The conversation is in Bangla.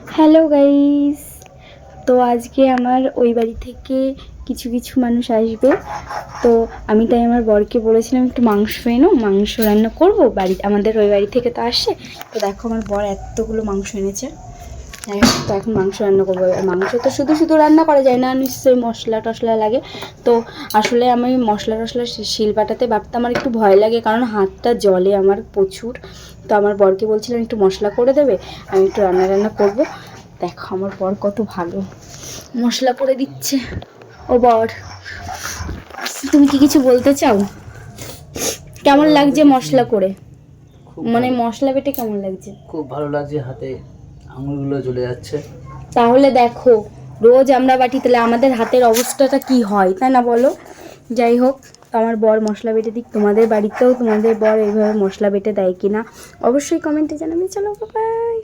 হ্যালো গাইস, তো আজকে আমার ওই বাড়ি থেকে কিছু কিছু মানুষ আসবে। তো আমি তাই আমার বরকে বলেছিলাম একটু মাংস এনো, মাংস রান্না করব। আমাদের ওই বাড়ি থেকে তো আসে। তো দেখো আমার বর এতগুলো মাংস এনেছে। তো এখন মাংস রান্না করবো। মাংস তো শুধু শুধু রান্না করা যায় না, নিশ্চয়ই মশলা টশলা লাগে। তো আসলে আমি মশলা টশলা শিল বাটাতে বাটতে আমার একটু ভয় লাগে, কারণ হাতটা জ্বলে আমার প্রচুর। তো আমার বরকে বলছিলাম একটু মশলা করে দেবে, আমি একটু রান্না করবো। দেখো আমার বর কত ভালো, মশলা করে দিচ্ছে। ও বর, তুমি কি কিছু বলতে চাও? কেমন লাগছে মশলা করে? মানে মশলা বেটে কেমন লাগছে? খুব ভালো লাগছে, হাতে আঙুলগুলো জ্বলে যাচ্ছে। তাহলে দেখো, রোজ আমরা বাটি, তাহলে আমাদের হাতের অবস্থাটা কি হয়, তাই না বলো? যাই হোক, আমার বর মশলা বেটে দিক। তোমাদের বাড়িতেও তোমাদের বর এইভাবে মশলা বেটে দেয় কিনা অবশ্যই কমেন্টে জানাবে। চলো বাই।